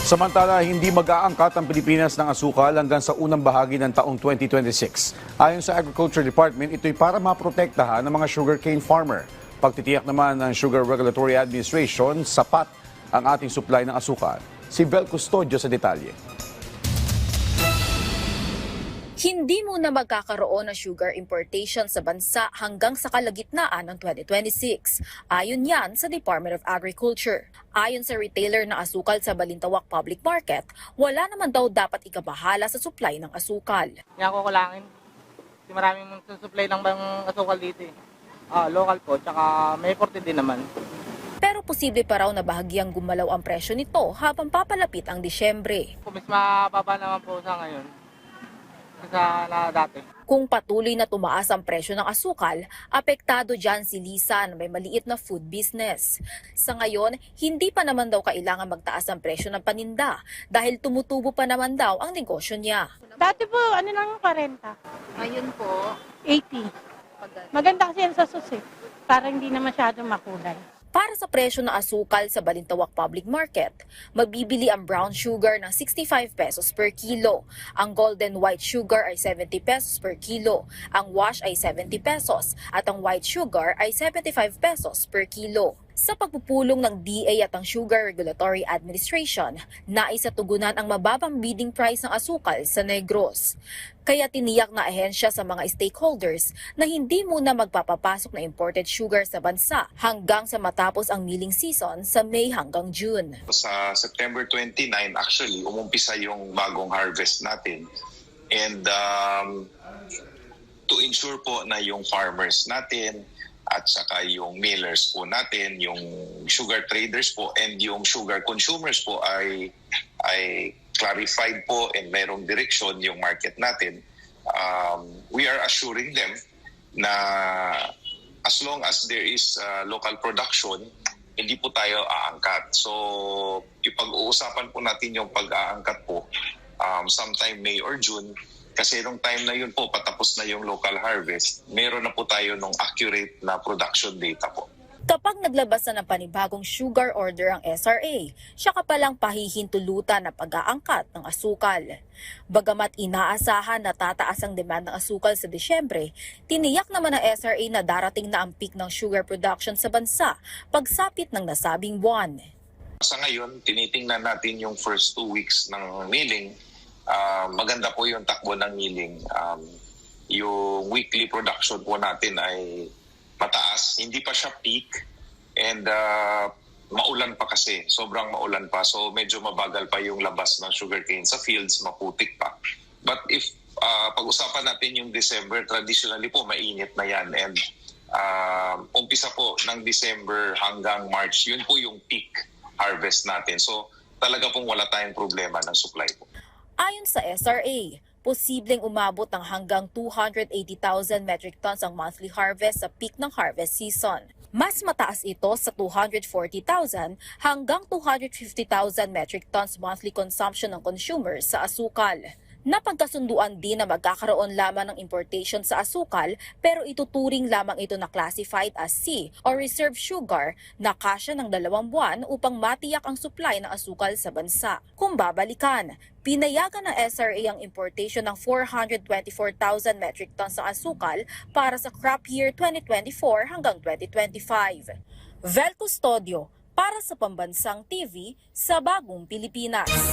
Samantala, hindi mag-aangkat ang Pilipinas ng asukal hanggang sa unang bahagi ng taong 2026. Ayon sa Agriculture Department, ito'y para maprotektahan ng mga sugarcane farmer. Pagtitiyak naman ng Sugar Regulatory Administration, sapat ang ating supply ng asukal. Si Vel Custodio sa detalye. Hindi muna magkakaroon ng sugar importation sa bansa hanggang sa kalagitnaan ng 2026. Ayon yan sa Department of Agriculture. Ayon sa retailer na asukal sa Balintawak Public Market, wala naman daw dapat ikabahala sa supply ng asukal. Hindi ako kulangin. Kasi maraming supply ng bang asukal dito eh. Local po, tsaka may 40 din naman. Pero posible pa raw na bahagyang gumalaw ang presyo nito habang papalapit ang Disyembre. Kung mas mababa naman po sa ngayon, sa dati. Kung patuloy na tumaas ang presyo ng asukal, apektado dyan si Lisa na may maliit na food business. Sa ngayon, hindi pa naman daw kailangan magtaas ang presyo ng paninda dahil tumutubo pa naman daw ang negosyo niya. Dati po, ano lang yung 40? Ngayon po, 80. Maganda kasi yan sa susi. Para hindi na masyado makulay. para sa presyo ng asukal sa Balintawak Public Market, magbibili ang brown sugar ng 65 pesos per kilo. Ang golden white sugar ay 70 pesos per kilo. Ang wash ay 70 pesos at ang white sugar ay 75 pesos per kilo. Sa pagpupulong ng DA at ang Sugar Regulatory Administration, nais na tugunan ang mababang bidding price ng asukal sa Negros. Kaya tiniyak na ahensya sa mga stakeholders na hindi muna magpapapasok na imported sugar sa bansa hanggang sa matapos ang milling season sa May hanggang June. Sa September 29, actually, umumpisa yung bagong harvest natin. And to ensure po na yung farmers natin, at saka yung millers po natin, yung sugar traders po, and yung sugar consumers po ay clarified po and mayroong direksyon yung market natin. We are assuring them na as long as there is local production, hindi po tayo aangkat. So, ipag-uusapan po natin yung pag-aangkat po sometime May or June. Kasi nung time na yun po, patapos na yung local harvest, meron na po tayo nung accurate na production data po. Kapag naglabas na ng panibagong sugar order ang SRA, siya ka palang pahihintulutan na pag-aangkat ng asukal. Bagamat inaasahan na tataas ang demand ng asukal sa Disyembre, tiniyak naman ng SRA na darating na ang peak ng sugar production sa bansa pagsapit ng nasabing buwan. Sa ngayon, tinitingnan natin yung first 2 weeks ng milling. Maganda po yung takbo ng milling. Yung weekly production po natin ay mataas. Hindi pa siya peak and maulan pa kasi. Sobrang maulan pa. So medyo mabagal pa yung labas ng sugarcane sa fields, maputik pa. But if pag-usapan natin yung December, traditionally po mainit na yan. And umpisa po ng December hanggang March, yun po yung peak harvest natin. So talaga pong wala tayong problema ng supply po. Ayon sa SRA, posibleng umabot ng hanggang 280,000 metric tons ang monthly harvest sa peak ng harvest season. Mas mataas ito sa 240,000 hanggang 250,000 metric tons monthly consumption ng consumers sa asukal. Napagkasunduan din na magkakaroon lamang ng importation sa asukal pero ituturing lamang ito na classified as C o reserve sugar na kasya ng 2 buwan upang matiyak ang supply ng asukal sa bansa. Kung babalikan, pinayagan ng SRA ang importation ng 424,000 metric tons ng asukal para sa crop year 2024 hanggang 2025. Vel Custodio para sa Pambansang TV sa Bagong Pilipinas.